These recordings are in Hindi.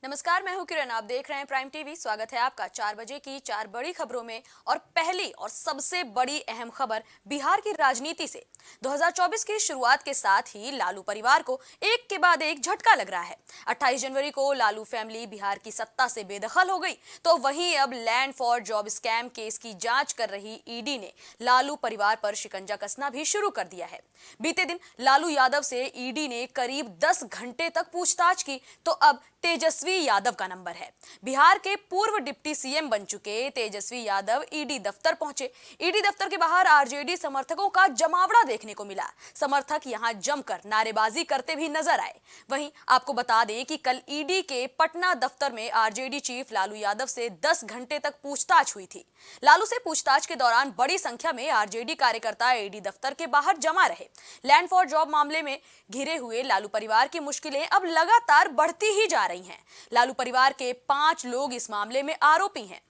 नमस्कार, मैं हूं किरण। आप देख रहे हैं प्राइम टीवी। स्वागत है आपका 4 बजे की 4 बड़ी खबरों में। और पहली और सबसे बड़ी अहम खबर बिहार की राजनीति से। 2024 की शुरुआत के साथ ही लालू परिवार को एक के बाद एक झटका लग रहा है। 28 जनवरी को लालू फैमिली बिहार की सत्ता से बेदखल हो गई, तो वहीं अब land for job scam case की जांच कर रही ईडी ने लालू परिवार पर शिकंजा कसना भी शुरू कर दिया है। बीते दिन लालू यादव से ईडी ने करीब 10 घंटे तक पूछताछ की, तो अब तेजस्वी यादव का नंबर है। बिहार के पूर्व डिप्टी सीएम बन चुके तेजस्वी यादव ईडी दफ्तर पहुंचे। ईडी दफ्तर के बाहर आरजेडी समर्थकों का जमावड़ा देखने को मिला। समर्थक यहां जमकर नारेबाजी करते भी नजर आए। वहीं आपको बता दें कि कल ईडी के पटना दफ्तर में आरजेडी चीफ लालू यादव से 10 घंटे तक पूछताछ हुई थी। लालू से पूछताछ के दौरान बड़ी संख्या में आरजेडी कार्यकर्ता ईडी दफ्तर के बाहर जमा रहे। लैंड फॉर जॉब मामले में घिरे हुए लालू परिवार की मुश्किलें अब लगातार बढ़ती ही जा रही हैं। लालू परिवार के 5 लोग इस मामले में आरोपी हैं।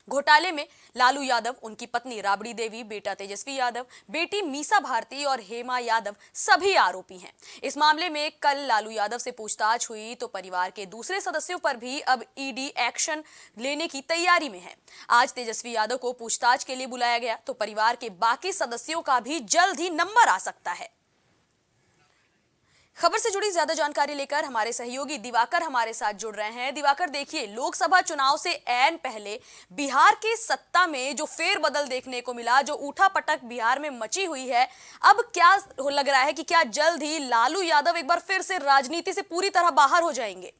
घोटाले में लालू यादव, उनकी पत्नी राबड़ी देवी, बेटा तेजस्वी यादव, बेटी मीसा भारती और हेमा यादव सभी आरोपी हैं। इस मामले में कल लालू यादव से पूछताछ हुई, तो परिवार के दूसरे सदस्यों पर भी अब ईडी एक्शन लेने की तैयारी में है। आज तेजस्वी यादव को पूछताछ के लिए बुलाया गया, तो परिवार के बाकी सदस्यों का भी जल्द ही नंबर आ सकता है। खबर से जुड़ी ज्यादा जानकारी लेकर हमारे सहयोगी दिवाकर हमारे साथ जुड़ रहे हैं। दिवाकर, देखिए, लोकसभा चुनाव से ऐन पहले बिहार की सत्ता में जो फेरबदल देखने को मिला, जो उठापटक बिहार में मची हुई है, अब क्या लग रहा है कि क्या जल्द ही लालू यादव एक बार फिर से राजनीति से पूरी तरह बाहर हो जाएंगे?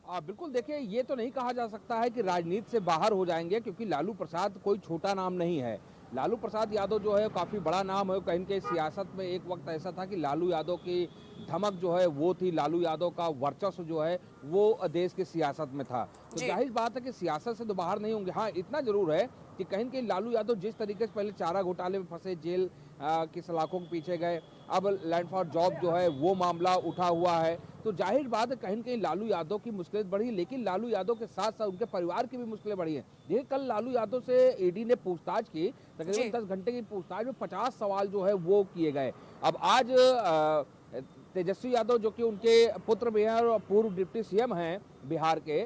बिल्कुल, देखिए, ये तो नहीं कहा जा सकता है कि राजनीति से बाहर हो जाएंगे, क्योंकि लालू प्रसाद कोई छोटा नाम नहीं है। लालू प्रसाद यादव जो है काफ़ी बड़ा नाम है। कहीं के सियासत में एक वक्त ऐसा था कि लालू यादव की धमक जो है वो थी, लालू यादव का वर्चस्व जो है वो देश की सियासत में था। तो जाहिर बात है कि सियासत से तो बाहर नहीं होंगे। हाँ, इतना जरूर है कि कहीं कहीं लालू यादव जिस तरीके से पहले चारा घोटाले में फंसे, जेल की सलाखों के पीछे गए, अब लैंड फॉर जॉब जो है वो मामला उठा हुआ है, तो जाहिर बात है कहीं कहीं लालू यादव की मुश्किलें बढ़ी। लेकिन लालू यादव के साथ साथ उनके परिवार की भी मुश्किलें बढ़ी हैं। देखिए, कल लालू यादव से ईडी ने पूछताछ की, तकरीबन 10 घंटे की पूछताछ में 50 सवाल जो है वो किए गए। अब आज तेजस्वी यादव, जो कि उनके पुत्र भी हैं और पूर्व डिप्टी सीएम हैं बिहार के,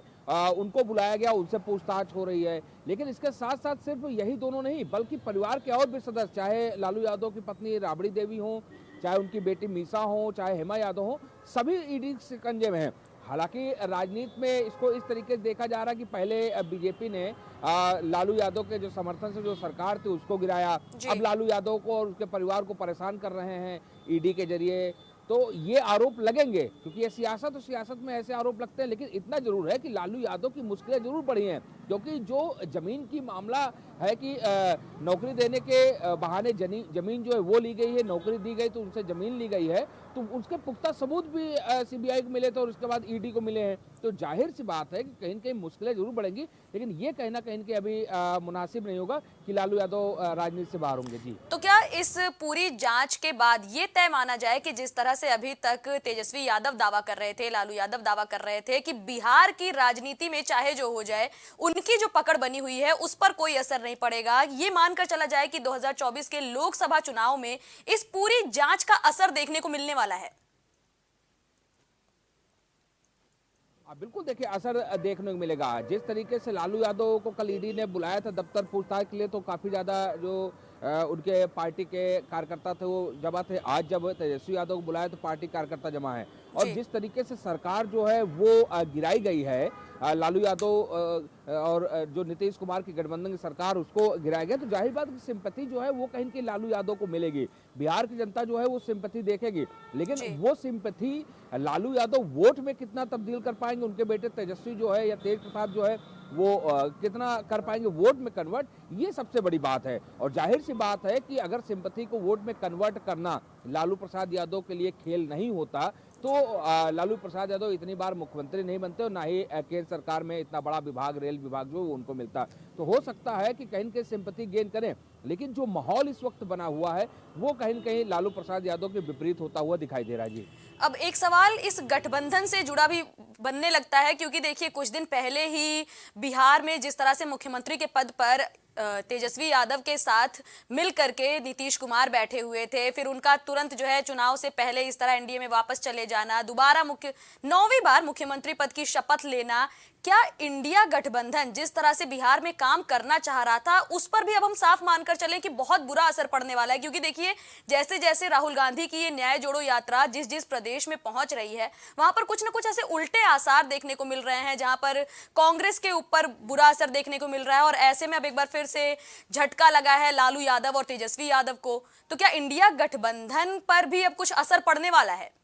उनको बुलाया गया, उनसे पूछताछ हो रही है। लेकिन इसके साथ साथ सिर्फ यही दोनों नहीं, बल्कि परिवार के और भी सदस्य, चाहे लालू यादव की पत्नी राबड़ी देवी हो, चाहे उनकी बेटी मीसा हो, चाहे हेमा यादव हो, सभी ईडी शिकंजे में हैं। हालांकि राजनीति में इसको इस तरीके से देखा जा रहा है कि पहले बीजेपी ने लालू यादव के जो समर्थन से जो सरकार थी उसको गिराया, अब लालू यादव को और उसके परिवार को परेशान कर रहे हैं ईडी के जरिए। तो ये आरोप लगेंगे, क्योंकि ये सियासत और सियासत में ऐसे आरोप लगते हैं। लेकिन इतना जरूर है कि लालू यादव की मुश्किलें जरूर बढ़ी हैं, क्योंकि जो जमीन की मामला है कि नौकरी देने के बहाने जमीन जो है वो ली गई है, नौकरी दी गई तो उनसे जमीन ली गई है, तो उसके पुख्ता सबूत भी सीबीआई को मिले थे और उसके बाद ईडी को मिले हैं। तो जाहिर सी बात है कि कहीं न कहीं मुश्किलें जरूर बढ़ेंगी, लेकिन ये कहना कहीं कि अभी मुनासिब नहीं होगा कि लालू यादव राजनीति से बाहर होंगे। जी, तो क्या इस पूरी जांच के बाद ये तय माना जाए कि जिस तरह से अभी तक तेजस्वी यादव दावा कर रहे थे, लालू यादव दावा कर रहे थे कि बिहार की राजनीति में चाहे जो हो जाए, उनकी जो पकड़ बनी हुई है उस पर कोई असर नहीं पड़ेगा, ये मानकर चला जाए कि 2024 के लोकसभा चुनाव में इस पूरी जांच का असर देखने को मिलने वाला है? बिल्कुल, देखिए, असर देखने को मिलेगा। जिस तरीके से लालू यादव को कल ईडी ने बुलाया था दफ्तर पूछताछ के लिए, तो काफ़ी ज़्यादा जो उनके पार्टी के कार्यकर्ता थे वो जमा थे। आज जब तेजस्वी यादव को बुलाया तो पार्टी कार्यकर्ता जमा है। और जिस तरीके से सरकार जो है वो गिराई गई है, लालू यादव और जो नीतीश कुमार की गठबंधन की सरकार, उसको गिराया गया, तो जाहिर बात सिंपैथी जो है वो कहीं की लालू यादव को मिलेगी। बिहार की जनता जो है वो सिंपैथी देखेगी, लेकिन वो सिंपैथी लालू यादव वोट में कितना तब्दील कर पाएंगे, उनके बेटे तेजस्वी जो है या तेज प्रताप जो है वो कितना कर पाएंगे वोट में कन्वर्ट, ये सबसे बड़ी बात है। और जाहिर सी बात है कि अगर सिंपैथी को वोट में कन्वर्ट करना लालू प्रसाद यादव के लिए खेल नहीं होता, तो लालू प्रसाद यादव इतनी बार मुख्यमंत्री नहीं बनते और ना ही केंद्र सरकार में इतना बड़ा विभाग, रेल विभाग जो उनको मिलता। तो हो सकता है कि कहीं कहीं सिंपैथी गेन करें, लेकिन जो माहौल इस वक्त बना हुआ है वो कहीं न कहीं लालू प्रसाद यादव के विपरीत होता हुआ दिखाई दे रहा है। जी, अब एक सवाल इस गठबंधन से जुड़ा भी बनने लगता है, क्योंकि देखिए, कुछ दिन पहले ही बिहार में जिस तरह से मुख्यमंत्री के पद पर तेजस्वी यादव के साथ मिल करके नीतीश कुमार बैठे हुए थे, फिर उनका तुरंत जो है चुनाव से पहले इस तरह एनडीए में वापस चले जाना, दोबारा 9वीं बार मुख्यमंत्री पद की शपथ लेना, क्या इंडिया गठबंधन जिस तरह से बिहार में काम करना चाह रहा था उस पर भी अब हम साफ मानकर चलें कि बहुत बुरा असर पड़ने वाला है? क्योंकि देखिए, जैसे जैसे राहुल गांधी की ये न्याय जोड़ो यात्रा जिस जिस प्रदेश में पहुंच रही है, वहां पर कुछ न कुछ ऐसे उल्टे आसार देखने को मिल रहे हैं, जहां पर कांग्रेस के ऊपर बुरा असर देखने को मिल रहा है। और ऐसे में अब एक बार फिर से झटका लगा है लालू यादव और तेजस्वी यादव को। तो क्या इंडिया गठबंधन पर भी अब कुछ असर पड़ने वाला है?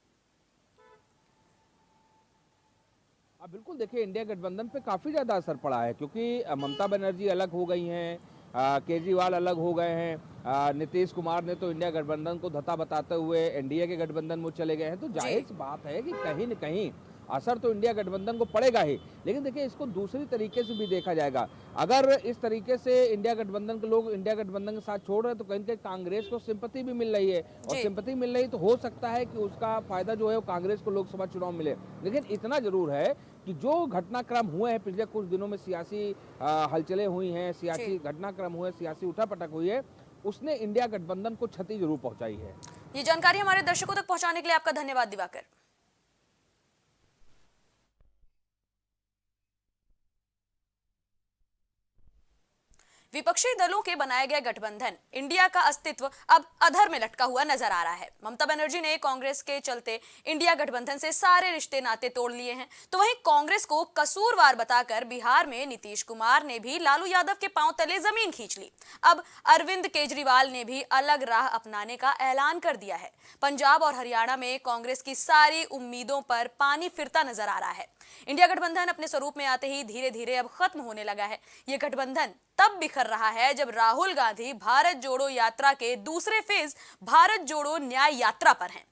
बिल्कुल, देखिए इंडिया गठबंधन पे काफ़ी ज़्यादा असर पड़ा है, क्योंकि ममता बनर्जी अलग हो गई हैं, केजरीवाल अलग हो गए हैं, नीतीश कुमार ने तो इंडिया गठबंधन को धता बताते हुए एनडीए के गठबंधन में चले गए हैं। तो जाहिर सी बात है कि कहीं न कहीं असर तो इंडिया गठबंधन को पड़ेगा ही। लेकिन देखिए, इसको दूसरी तरीके से भी देखा जाएगा। अगर इस तरीके से इंडिया गठबंधन के लोग इंडिया गठबंधन के साथ छोड़ रहे हैं, तो कहीं न कहीं कांग्रेस को सिंपैथी भी मिल रही है, और सिंपैथी मिल रही तो हो सकता है कि उसका फायदा जो है वो कांग्रेस को लोकसभा चुनाव मिले। लेकिन इतना जरूर है कि जो घटनाक्रम हुए हैं पिछले कुछ दिनों में, सियासी हलचलें हुई हैं, सियासी घटनाक्रम हुए, सियासी उठापटक हुई है, उसने इंडिया गठबंधन को क्षति जरूर पहुंचाई है। ये जानकारी हमारे दर्शकों तक पहुंचाने के लिए आपका धन्यवाद दिवाकर। विपक्षी दलों के बनाए गए गठबंधन इंडिया का अस्तित्व अब अधर में लटका हुआ नजर आ रहा है। ममता बनर्जी ने कांग्रेस के चलते इंडिया गठबंधन से सारे रिश्ते नाते तोड़ लिए हैं, तो वहीं कांग्रेस को कसूरवार बताकर बिहार में नीतीश कुमार ने भी लालू यादव के पांव तले जमीन खींच ली। अब अरविंद केजरीवाल ने भी अलग राह अपनाने का ऐलान कर दिया है। पंजाब और हरियाणा में कांग्रेस की सारी उम्मीदों पर पानी फिरता नजर आ रहा है। इंडिया गठबंधन अपने स्वरूप में आते ही धीरे धीरे अब खत्म होने लगा है। यह गठबंधन तब बिखर रहा है जब राहुल गांधी भारत जोड़ो यात्रा के दूसरे फेज भारत जोड़ो न्याय यात्रा पर हैं।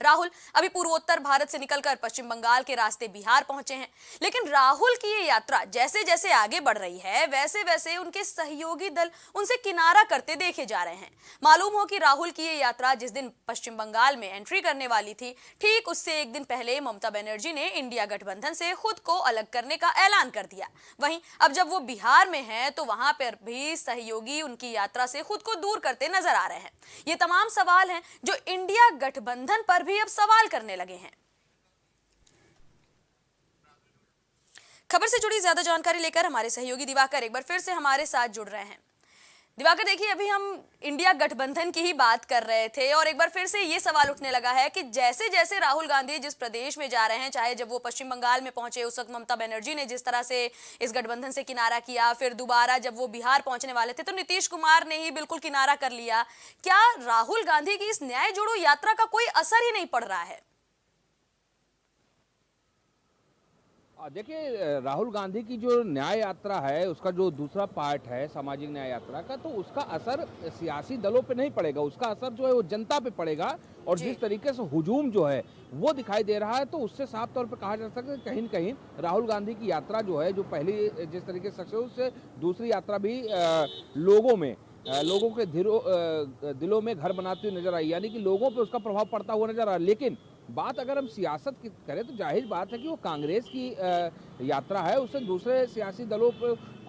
राहुल अभी पूर्वोत्तर भारत से निकलकर पश्चिम बंगाल के रास्ते बिहार पहुंचे हैं, लेकिन राहुल की ये यात्रा जैसे जैसे आगे बढ़ रही है, वैसे वैसे उनके सहयोगी दल उनसे किनारा करते देखे जा रहे हैं। मालूम हो कि राहुल की ये यात्रा जिस दिन पश्चिम बंगाल में एंट्री करने वाली थी, ठीक उससे एक दिन पहले ममता बनर्जी ने इंडिया गठबंधन से खुद को अलग करने का ऐलान कर दिया। वहीं अब जब वो बिहार में है, तो वहां पर भी सहयोगी उनकी यात्रा से खुद को दूर करते नजर आ रहे हैं। ये तमाम सवाल हैं जो इंडिया गठबंधन पर भी अब सवाल करने लगे हैं। खबर से जुड़ी ज्यादा जानकारी लेकर हमारे सहयोगी दिवाकर एक बार फिर से हमारे साथ जुड़ रहे हैं। दिवाकर, देखिए, अभी हम इंडिया गठबंधन की ही बात कर रहे थे और एक बार फिर से ये सवाल उठने लगा है कि जैसे जैसे राहुल गांधी जिस प्रदेश में जा रहे हैं, चाहे जब वो पश्चिम बंगाल में पहुंचे उस वक्त ममता बनर्जी ने जिस तरह से इस गठबंधन से किनारा किया, फिर दोबारा जब वो बिहार पहुंचने वाले थे तो नीतीश कुमार ने ही बिल्कुल किनारा कर लिया। क्या राहुल गांधी की इस न्याय जोड़ो यात्रा का कोई असर ही नहीं पड़ रहा है? देखिए, राहुल गांधी की जो न्याय यात्रा है, उसका जो दूसरा पार्ट है सामाजिक न्याय यात्रा का, तो उसका असर सियासी दलों पे नहीं पड़ेगा, उसका असर जो है वो जनता पे पड़ेगा। और जिस तरीके से हुजूम जो है वो दिखाई दे रहा है, तो उससे साफ तौर पे कहा जा सकता है कि कहीं न कहीं राहुल गांधी की यात्रा जो है, जो पहली जिस तरीके से सक्सेस, उससे दूसरी यात्रा भी लोगों के दिलों में घर बनाती हुई नजर आई, यानी कि लोगों पे उसका प्रभाव पड़ता हुआ नजर आ रहा। लेकिन बात अगर हम सियासत की करें, तो जाहिर बात है कि वो कांग्रेस की यात्रा है, उससे दूसरे सियासी दलों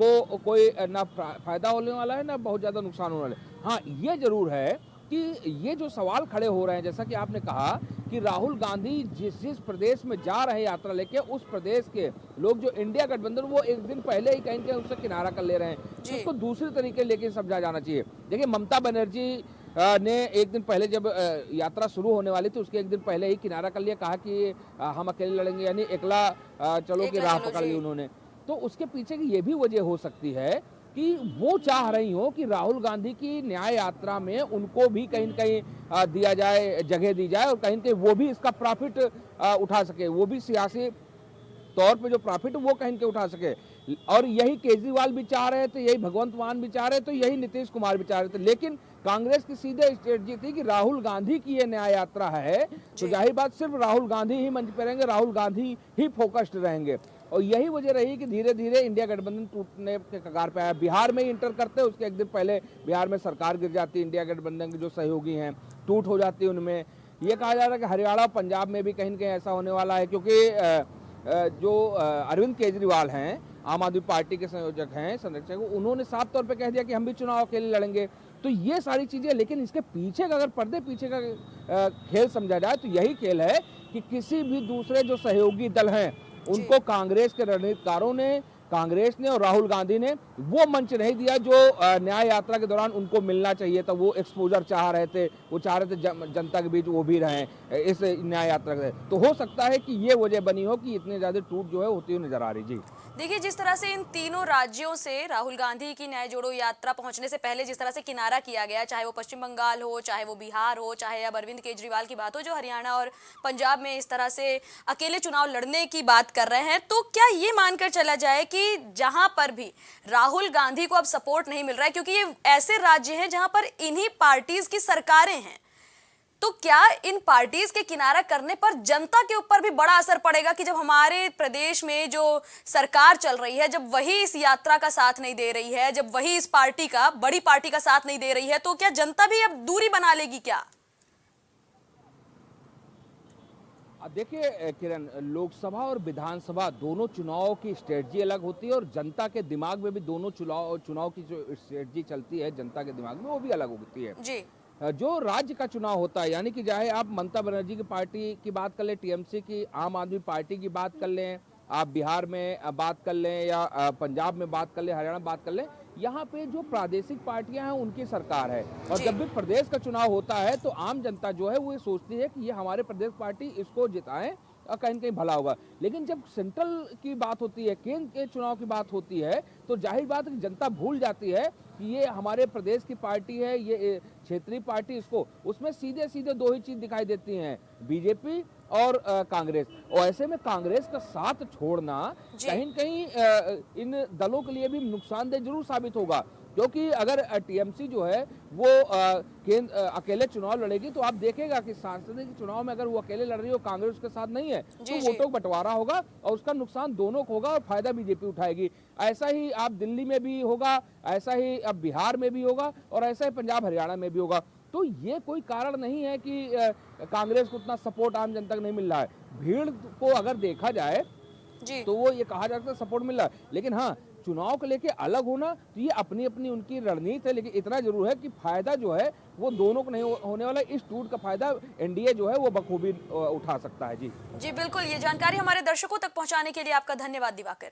को कोई ना फायदा होने वाला है, ना बहुत ज़्यादा नुकसान होने वाला है। हाँ, ये जरूर है कि ये जो सवाल खड़े हो रहे हैं, जैसा कि आपने कहा कि राहुल गांधी जिस जिस प्रदेश में जा रहे हैं यात्रा लेके, उस प्रदेश के लोग जो इंडिया गठबंधन, वो एक दिन पहले ही कहीं कहीं उससे किनारा कर ले रहे हैं, तो उसको दूसरे तरीके लेके समझा जाना चाहिए। देखिए, ममता बनर्जी ने एक दिन पहले जब यात्रा शुरू होने वाली थी, उसके एक दिन पहले ही किनारा कर लिया, कहा कि हम अकेले लड़ेंगे, यानी एकला चलो की राह पकड़ ली उन्होंने। तो उसके पीछे की ये भी वजह हो सकती है कि वो चाह रही हो कि राहुल गांधी की न्याय यात्रा में उनको भी कहीं न कहीं दिया जाए, जगह दी जाए, और कहीं न कहीं वो भी इसका प्रॉफिट उठा सके, वो भी सियासी तौर पे जो प्रॉफिट वो कहीं के उठा सके। और यही केजरीवाल भी चाह रहे थे, यही भगवंत मान भी चाह रहे थे, यही नीतीश कुमार भी चाह रहे थे। लेकिन कांग्रेस की सीधे स्ट्रेटजी थी कि राहुल गांधी की ये न्याय यात्रा है, तो जाहिर बात सिर्फ राहुल गांधी ही मंच पे रहेंगे, राहुल गांधी ही फोकस्ड रहेंगे। और यही वजह रही कि धीरे धीरे इंडिया गठबंधन टूटने के कगार पे आया। बिहार में ही इंटर करते, उसके एक दिन पहले बिहार में सरकार गिर जाती, इंडिया गठबंधन के जो सहयोगी हैं टूट हो जाती उनमें। ये कहा जा रहा है कि हरियाणा पंजाब में भी कहीं न कहीं ऐसा होने वाला है, क्योंकि जो अरविंद केजरीवाल हैं, आम आदमी पार्टी के संयोजक हैं, संरक्षक, उन्होंने साफ तौर पे कह दिया कि हम भी चुनाव अकेले लड़ेंगे। तो ये सारी चीजें, लेकिन इसके पीछे का अगर पर्दे पीछे का खेल समझा जाए तो यही खेल है कि किसी भी दूसरे जो सहयोगी दल हैं उनको कांग्रेस के रणनीतिकारों ने, कांग्रेस ने और राहुल गांधी ने वो मंच नहीं दिया जो न्याय यात्रा के दौरान उनको मिलना चाहिए था। वो एक्सपोजर चाह रहे थे, वो चाह रहे थे जनता के बीच वो भी रहें इस न्याय यात्रा के। तो हो सकता है कि ये वजह बनी हो कि इतने ज्यादा टूट जो है होती हुई नजर आ रही। जी देखिए, जिस तरह से इन तीनों राज्यों से राहुल गांधी की न्याय जोड़ो यात्रा पहुंचने से पहले जिस तरह से किनारा किया गया, चाहे वो पश्चिम बंगाल हो, चाहे वो बिहार हो, चाहे अब अरविंद केजरीवाल की बात हो जो हरियाणा और पंजाब में इस तरह से अकेले चुनाव लड़ने की बात कर रहे हैं, तो क्या ये मानकर चला जाए कि जहां पर भी राहुल गांधी को अब सपोर्ट नहीं मिल रहा है, क्योंकि ये ऐसे राज्य हैं जहां पर इन्हीं पार्टीज की सरकारें हैं, तो क्या इन पार्टीज के किनारा करने पर जनता के ऊपर भी बड़ा असर पड़ेगा कि जब हमारे प्रदेश में जो सरकार चल रही है, जब वही इस यात्रा का साथ नहीं दे रही है, जब वही इस पार्टी का, बड़ी पार्टी का साथ नहीं दे रही है, तो क्या जनता भी अब दूरी बना लेगी क्या? देखिए किरण, लोकसभा और विधानसभा दोनों चुनाव की स्ट्रेटजी अलग होती है और जनता के दिमाग में भी दोनों चुनाव की जो स्ट्रेटजी चलती है जनता के दिमाग में वो भी अलग होती है। जी जो राज्य का चुनाव होता है, यानी कि चाहे आप ममता बनर्जी की पार्टी की बात कर लें, टीएमसी की, आम आदमी पार्टी की बात कर लें, आप बिहार में बात कर लें या पंजाब में बात कर लें, हरियाणा में बात कर लें, यहाँ पे जो प्रादेशिक पार्टियां हैं उनकी सरकार है। और जब भी प्रदेश का चुनाव होता है तो आम जनता जो है वो ये सोचती है कि ये हमारे प्रदेश पार्टी, इसको जिताएं और कहीं कहीं भला होगा। लेकिन जब सेंट्रल की बात होती है, केंद्र के चुनाव की बात होती है, तो जाहिर बात है कि जनता भूल जाती है कि ये हमारे प्रदेश की पार्टी है, ये क्षेत्रीय पार्टी, इसको उसमें सीधे सीधे दो ही चीज दिखाई देती हैं, बीजेपी और कांग्रेस। और ऐसे में कांग्रेस का साथ छोड़ना कहीं न कहीं इन दलों के लिए भी नुकसानदेह जरूर साबित होगा, क्योंकि अगर टीएमसी जो है वो अकेले चुनाव लड़ेगी तो आप देखेगा कि सांसदीय चुनाव में अगर वो अकेले लड़ रही हो, कांग्रेस के साथ नहीं है, तो वोटों का बंटवारा होगा और उसका नुकसान दोनों को होगा और फायदा बीजेपी उठाएगी। ऐसा ही आप दिल्ली में भी होगा, ऐसा ही अब बिहार में भी होगा और ऐसा ही पंजाब हरियाणा में भी होगा। तो ये कोई कारण नहीं है कि कांग्रेस को उतना सपोर्ट आम जनता को नहीं मिल रहा है। भीड़ को अगर देखा जाए तो वो ये कहा जा सकता है सपोर्ट मिल रहा है, लेकिन हाँ, चुनाव को लेके अलग होना तो ये अपनी अपनी उनकी रणनीति है। लेकिन इतना जरूर है कि फायदा जो है वो दोनों को नहीं होने वाला। इस टूट का फायदा एनडीए जो है वो बखूबी उठा सकता है। जी जी बिल्कुल, ये जानकारी हमारे दर्शकों तक पहुंचाने के लिए आपका धन्यवाद दिवाकर।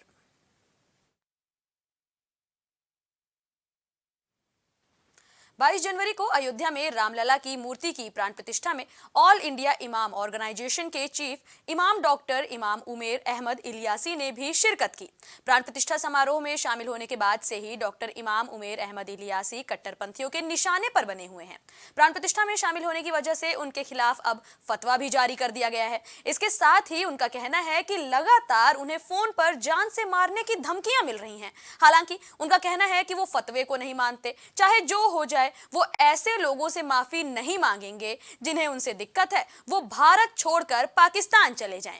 22 जनवरी को अयोध्या में रामलला की मूर्ति की प्राण प्रतिष्ठा में ऑल इंडिया इमाम ऑर्गेनाइजेशन के चीफ इमाम डॉक्टर इमाम उमेर अहमद इलियासी ने भी शिरकत की। प्राण प्रतिष्ठा समारोह में शामिल होने के बाद से ही डॉक्टर इमाम उमेर अहमद इलियासी कट्टरपंथियों के निशाने पर बने हुए हैं। प्राण प्रतिष्ठा में शामिल होने की वजह से उनके खिलाफ अब फतवा भी जारी कर दिया गया है। इसके साथ ही उनका कहना है कि लगातार उन्हें फोन पर जान से मारने की धमकियां मिल रही हैं। हालांकि उनका कहना है कि वो फतवे को नहीं मानते, चाहे जो हो जाए वो ऐसे लोगों से माफी नहीं मांगेंगे जिन्हें उनसे दिक्कत है वो भारत छोड़कर पाकिस्तान चले जाएं।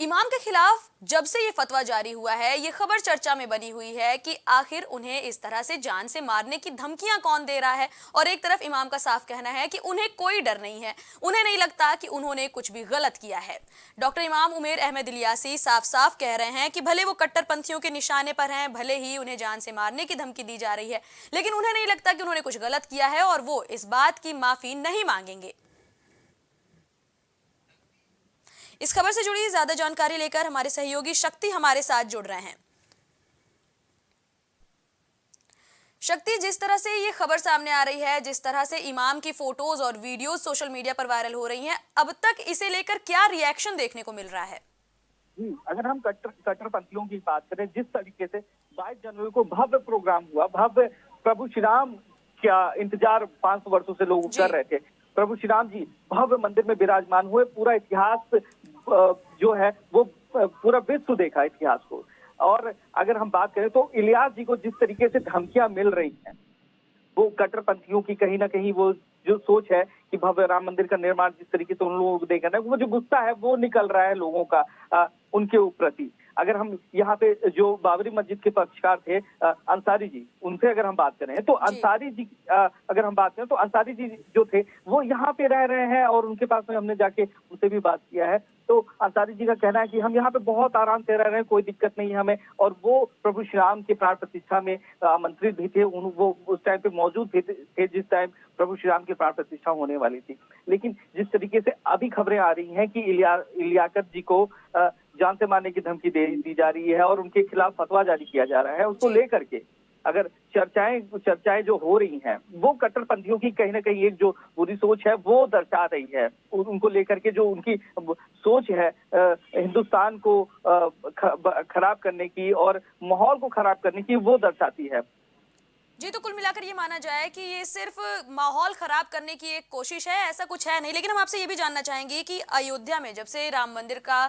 इमाम के खिलाफ जब से ये फतवा जारी हुआ है, ये खबर चर्चा में बनी हुई है कि आखिर उन्हें इस तरह से जान से मारने की धमकियां कौन दे रहा है। और एक तरफ इमाम का साफ कहना है कि उन्हें कोई डर नहीं है, उन्हें नहीं लगता कि उन्होंने कुछ भी गलत किया है। डॉक्टर इमाम उमेर अहमद इलियासी साफ साफ कह रहे हैं कि भले वो कट्टरपंथियों के निशाने पर हैं, भले ही उन्हें जान से मारने की धमकी दी जा रही है, लेकिन उन्हें नहीं लगता कि उन्होंने कुछ गलत किया है और वो इस बात की माफी नहीं मांगेंगे। इस खबर से जुड़ी ज्यादा जानकारी लेकर हमारे सहयोगी शक्ति हमारे साथ जुड़ रहे हैं। शक्ति, जिस तरह से ये खबर सामने आ रही है, जिस तरह से इमाम की फोटोज और वीडियोज सोशल मीडिया पर वायरल हो रही हैं, अब तक इसे लेकर क्या रिएक्शन देखने को मिल रहा है? अगर हम कट्टरपंथियों की बात करें, जिस तरीके से 22 जनवरी को भव्य प्रोग्राम हुआ, भव्य प्रभु श्री राम का इंतजार 500 वर्षों से लोग कर रहे थे। प्रभु श्री राम जी भव्य मंदिर में विराजमान हुए, पूरा इतिहास जो है वो पूरा विश्व देखा इतिहास को। और अगर हम बात करें तो इलियास जी को जिस तरीके से धमकियां मिल रही हैं, वो कट्टरपंथियों की कहीं ना कहीं वो जो सोच है कि भव्य राम मंदिर का निर्माण जिस तरीके से उन लोगों को देखना है, वो जो गुस्सा है वो निकल रहा है लोगों का उनके प्रति। अगर हम यहाँ पे जो बाबरी मस्जिद के पक्षकार थे अंसारी जी, उनसे अगर हम बात करें तो जी अंसारी जी अगर हम बात करें तो अंसारी जी जो थे वो यहाँ पे रह रहे हैं और उनके पास में हमने जाके उनसे भी बात किया है। तो अंसारी जी का कहना है कि हम यहाँ पे बहुत आराम से रह रहे हैं, कोई दिक्कत नहीं है हमें। और वो प्रभु श्री राम के प्राण प्रतिष्ठा में आमंत्रित भी थे, वो उस टाइम पे मौजूद थे जिस टाइम प्रभु श्री राम की प्राण प्रतिष्ठा होने वाली थी। लेकिन जिस तरीके से अभी खबरें आ रही हैं कि इलियाकत जी को जान से मारने की धमकी दे दी जा रही है और उनके खिलाफ फतवा जारी किया जा रहा है, उसको जी लेकर के अगर चर्चाएं जो हो रही हैं वो कट्टरपंथियों की कहीं ना कहीं एक जो बुरी सोच है वो दर्शा रही है। उनको लेकर के जो उनकी सोच है हिंदुस्तान को खराब करने की और माहौल को खराब करने की, वो दर्शाती है। जी, तो कुल मिलाकर ये माना जाए कि ये सिर्फ माहौल खराब करने की एक कोशिश है, ऐसा कुछ है नहीं। लेकिन हम आपसे ये भी जानना चाहेंगे कि अयोध्या में जब से राम मंदिर का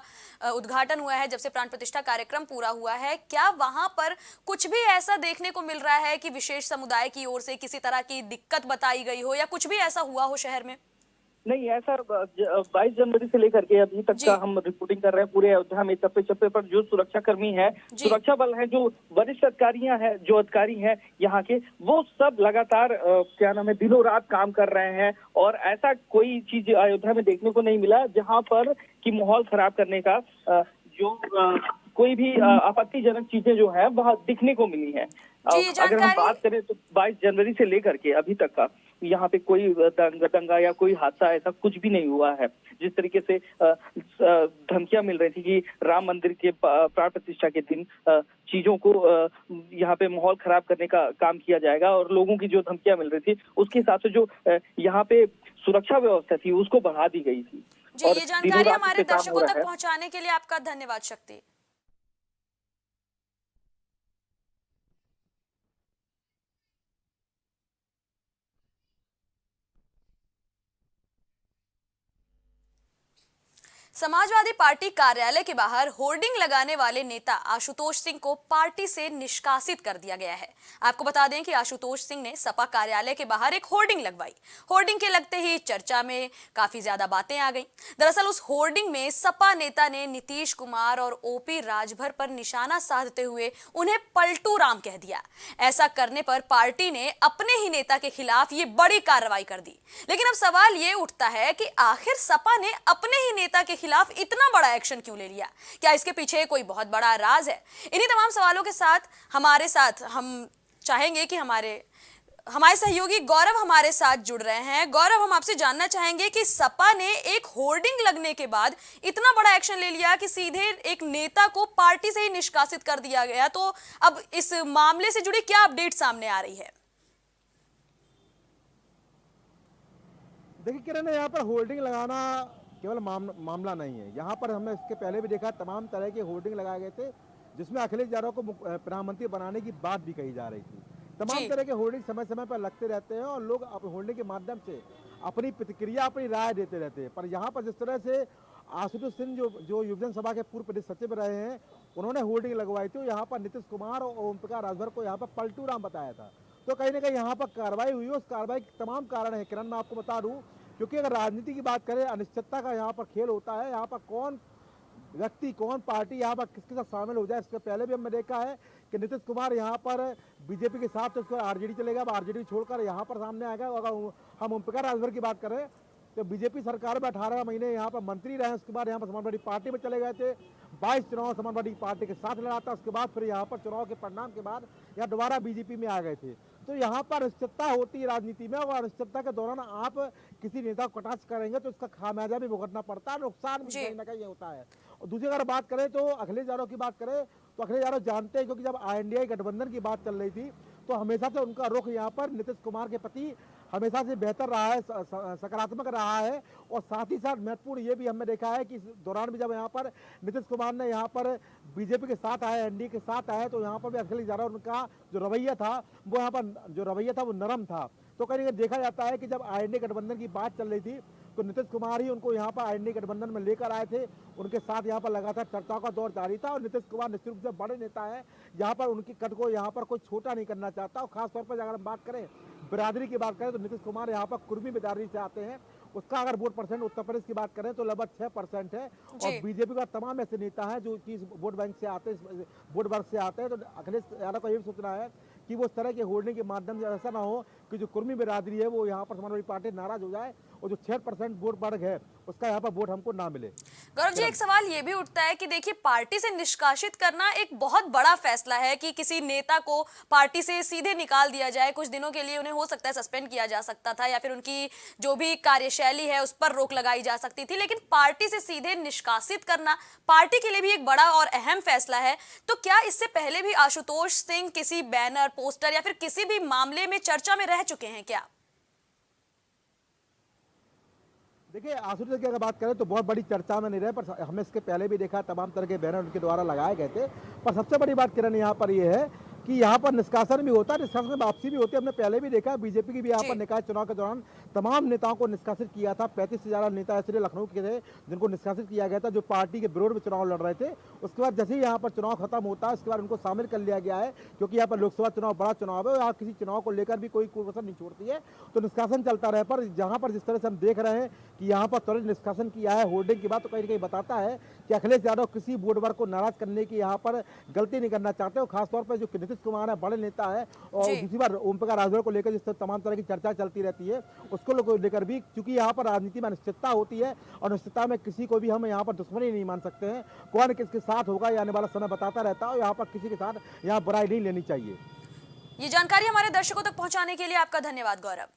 उद्घाटन हुआ है, जब से प्राण प्रतिष्ठा कार्यक्रम पूरा हुआ है, क्या वहां पर कुछ भी ऐसा देखने को मिल रहा है कि विशेष समुदाय की ओर से किसी तरह की दिक्कत बताई गई हो या कुछ भी ऐसा हुआ हो शहर में? नहीं, ऐसा 22 जनवरी से लेकर के अभी तक जी का हम रिपोर्टिंग कर रहे हैं पूरे अयोध्या में। चप्पे चप्पे पर जो सुरक्षा कर्मी है, जी सुरक्षा बल है, जो वरिष्ठ अधिकारी हैं यहाँ के, वो सब लगातार क्या नाम है, दिनों रात काम कर रहे हैं। और ऐसा कोई चीज अयोध्या में देखने को नहीं मिला जहाँ पर कि माहौल खराब करने का कोई भी आपत्तिजनक चीजें जो है वह दिखने को मिली है। जी, ये अगर हम जानकारी बात करें तो 22 जनवरी से लेकर के अभी तक का यहाँ पे कोई दंगा या कोई हादसा ऐसा कुछ भी नहीं हुआ है। जिस तरीके से धमकियां मिल रही थी कि राम मंदिर के प्राण प्रतिष्ठा के दिन चीजों को यहाँ पे माहौल खराब करने का काम किया जाएगा और लोगों की जो धमकियां मिल रही थी उसके हिसाब से जो यहाँ पे सुरक्षा व्यवस्था थी उसको बढ़ा दी गई थी। जी, और ये दिनों जानकारी रात इस हमारे पे काम हो दर्शकों रहा तक है। पहुंचाने के लिए आपका धन्यवाद शक्ति। समाजवादी पार्टी कार्यालय के बाहर होर्डिंग लगाने वाले नेता आशुतोष सिंह को पार्टी से निष्कासित कर दिया गया है। आपको बता दें कि आशुतोष सिंह ने सपा कार्यालय के बाहर एक होर्डिंग लगवाई। होर्डिंग के लगते ही चर्चा में काफी ज्यादा बातें आ गईं। दरअसल उस होर्डिंग में सपा नेता ने नीतीश कुमार और ओपी राजभर पर निशाना साधते हुए उन्हें पलटू राम कह दिया। ऐसा करने पर पार्टी ने अपने ही नेता के खिलाफ ये बड़ी कार्रवाई कर दी। लेकिन अब सवाल ये उठता है कि आखिर सपा ने अपने ही नेता के खिलाफ इतना बड़ा एक्शन क्यों ले लिया? क्या इसके पीछे कोई बहुत बड़ा राज है? इन्हीं तमाम सवालों के साथ हम चाहेंगे कि हमारे सहयोगी गौरव हमारे साथ जुड़ रहे हैं। गौरव, हम आपसे जानना चाहेंगे कि सपा ने एक होर्डिंग लगने के बाद इतना बड़ा एक्शन ले लिया कि सीधे एक नेता को पार्टी से ही निष्कासित कर दिया गया, तो अब इस मामले से जुड़ी क्या अपडेट सामने आ रही है? देखिए किरण, यहाँ पर होर्डिंग लगाना केवल मामला नहीं है। यहाँ पर हमने इसके पहले भी देखा तमाम तरह के होर्डिंग लगाए गए थे जिसमें अखिलेश यादव को प्रधानमंत्री बनाने की बात भी कही जा रही थी। तमाम तरह के होर्डिंग समय समय पर लगते रहते हैं और लोग होर्डिंग के माध्यम से अपनी प्रतिक्रिया, अपनी राय देते रहते हैं। पर यहाँ पर जिस तरह से आशुतोष सिंह जो युवजन सभा के पूर्व प्रदेश सचिव रहे हैं, उन्होंने होर्डिंग लगवाई थी। यहाँ पर नीतीश कुमार और ओम प्रकाश राजभर को यहाँ पर पलटू राम बताया था। तो कहीं ना कहीं यहाँ पर कार्रवाई हुई। उस कार्रवाई के तमाम कारण है किरण, मैं आपको बता दूं, क्योंकि अगर राजनीति की बात करें, अनिश्चितता का यहाँ पर खेल होता है। यहाँ पर कौन व्यक्ति, कौन पार्टी यहाँ पर किसके साथ शामिल हो जाए। इससे पहले भी हमने देखा है कि नीतीश कुमार यहाँ पर बीजेपी के साथ, तो उसको आरजेडी चलेगा, अब आरजेडी छोड़कर यहाँ पर सामने आएगा। अगर हम ओम प्रकाश राजभर की बात करें तो बीजेपी सरकार में 18 महीने यहाँ पर मंत्री रहे, उसके बाद यहाँ पर समाजवादी पार्टी में चले गए थे। 22 चुनाव समाजवादी पार्टी के साथ लड़ा था, उसके बाद फिर यहाँ पर चुनाव के परिणाम के बाद यहाँ दोबारा बीजेपी में आ गए थे। तो यहाँ पर अनिश्चितता होती है राजनीति में, और अनिश्चितता के दौरान आप किसी नेता को कटाक्ष करेंगे तो इसका खामियाजा भी भुगतना पड़ता है, नुकसान भी कहीं ना कहीं होता है। और दूसरी अगर बात करें तो अखिलेश यादव की बात करें तो अखिलेश यादव जानते हैं, क्योंकि जब INDA गठबंधन की बात चल रही थी तो हमेशा से उनका रुख यहाँ पर नीतीश कुमार के प्रति हमेशा से बेहतर रहा है, सकारात्मक रहा है। और साथ ही साथ महत्वपूर्ण ये भी हमने देखा है कि इस दौरान भी जब यहाँ पर नीतीश कुमार ने यहाँ पर बीजेपी के साथ आए, NDA के साथ आए, तो यहाँ पर भी अखिलेश यादव उनका जो रवैया था वो यहाँ पर जो रवैया था वो नरम था। तो कहीं देखा जाता है कि जब INDA गठबंधन की बात चल रही थी तो नीतीश कुमार ही उनको यहाँ पर INDA गठबंधन में लेकर आए थे। उनके साथ यहाँ पर लगातार चर्चाओं का दौर जारी था। और नीतीश कुमार निश्चित रूप से बड़े नेता है, यहाँ पर उनकी कद को यहाँ पर कोई छोटा नहीं करना चाहता। और खासतौर पर अगर हम बात करें बिरादरी की बात करें तो नीतीश कुमार यहाँ पर कुर्मी बिरादरी से आते हैं उसका अगर वोट परसेंट उत्तर प्रदेश की बात करें तो लगभग 6% है। और बीजेपी का तमाम ऐसे नेता हैं जो कि वोट बैंक से आते हैं, वोट वर्ग से आते हैं। तो अखिलेश यादव का ये भी सोचना है कि वो इस तरह के होर्डिंग के माध्यम से ऐसा ना हो कि जो कुर्मी बिरादरी है वो यहाँ पर समाजवादी पार्टी नाराज हो जाए और जो 6% वोट वर्ग है उसका यहाँ पर वोट हमको ना मिले। गौरव जी, एक सवाल ये भी उठता है कि देखिए, पार्टी से निष्कासित करना एक बहुत बड़ा फैसला है कि किसी नेता को पार्टी से सीधे निकाल दिया जाए। कुछ दिनों के लिए उन्हें हो सकता है सस्पेंड किया जा सकता था या फिर उनकी जो भी कार्यशैली है उस पर रोक लगाई जा सकती थी, लेकिन पार्टी से सीधे निष्कासित करना पार्टी के लिए भी एक बड़ा और अहम फैसला है। तो क्या इससे पहले भी आशुतोष सिंह किसी बैनर, पोस्टर या फिर किसी भी मामले में चर्चा में रह चुके हैं क्या? देखिए, आशुतोष की अगर बात करें तो बहुत बड़ी चर्चा में नहीं रहे, पर हमने इसके पहले भी देखा तमाम तरह के बैनर उनके द्वारा लगाए गए थे। पर सबसे बड़ी बात किरण यहाँ पर ये है कि यहाँ पर निष्कासन भी होता है, निष्कासन में वापसी भी होती है। हमने पहले भी देखा, बीजेपी की भी यहाँ पर निकाय चुनाव के दौरान तमाम नेताओं को निष्कासित किया था। 35 से ज्यादा नेता ऐसे लखनऊ के थे जिनको निष्कासित किया गया था, जो पार्टी के विरोध में चुनाव लड़ रहे थे। उसके बाद जैसे ही यहाँ पर चुनाव खत्म होता है उसके बाद उनको शामिल कर लिया गया है, क्योंकि यहाँ पर लोकसभा चुनाव बड़ा चुनाव है और यहाँ किसी चुनाव को लेकर भी कोई कसर नहीं छोड़ती है, तो निष्कासन चलता रहे। पर जहाँ पर जिस तरह से हम देख रहे हैं कि यहाँ पर तुरंत निष्कासन किया है होर्डिंग की बात, तो कहीं ना कहीं बताता है कि अखिलेश यादव किसी बोर्ड वर्ग को नाराज करने की यहाँ पर गलती नहीं करना चाहते। और खासतौर पर जो नीतीश कुमार है, बड़े नेता है, और दूसरी बार ओम प्रकाश राजभर को लेकर जिस तमाम तरह की चर्चा चलती रहती है उसको लेकर भी, क्योंकि यहाँ पर राजनीति में अनिश्चितता होती है और अनिश्चितता में किसी को भी हम यहाँ पर दुश्मनी नहीं मान सकते हैं। कौन किसके साथ होगा ये आने वाला समय बताता रहता है, यहाँ पर किसी के साथ यहाँ बुराई नहीं लेनी चाहिए। ये जानकारी हमारे दर्शकों तक पहुंचाने के लिए आपका धन्यवाद गौरव।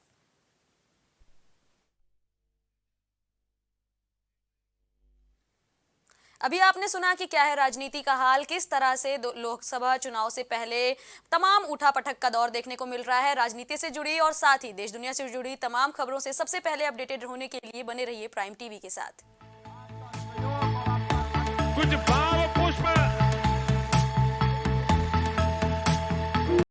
अभी आपने सुना कि क्या है राजनीति का हाल, किस तरह से लोकसभा चुनाव से पहले तमाम उठापटक का दौर देखने को मिल रहा है। राजनीति से जुड़ी और साथ ही देश दुनिया से जुड़ी तमाम खबरों से सबसे पहले अपडेटेड होने के लिए बने रहिए प्राइम टीवी के साथ।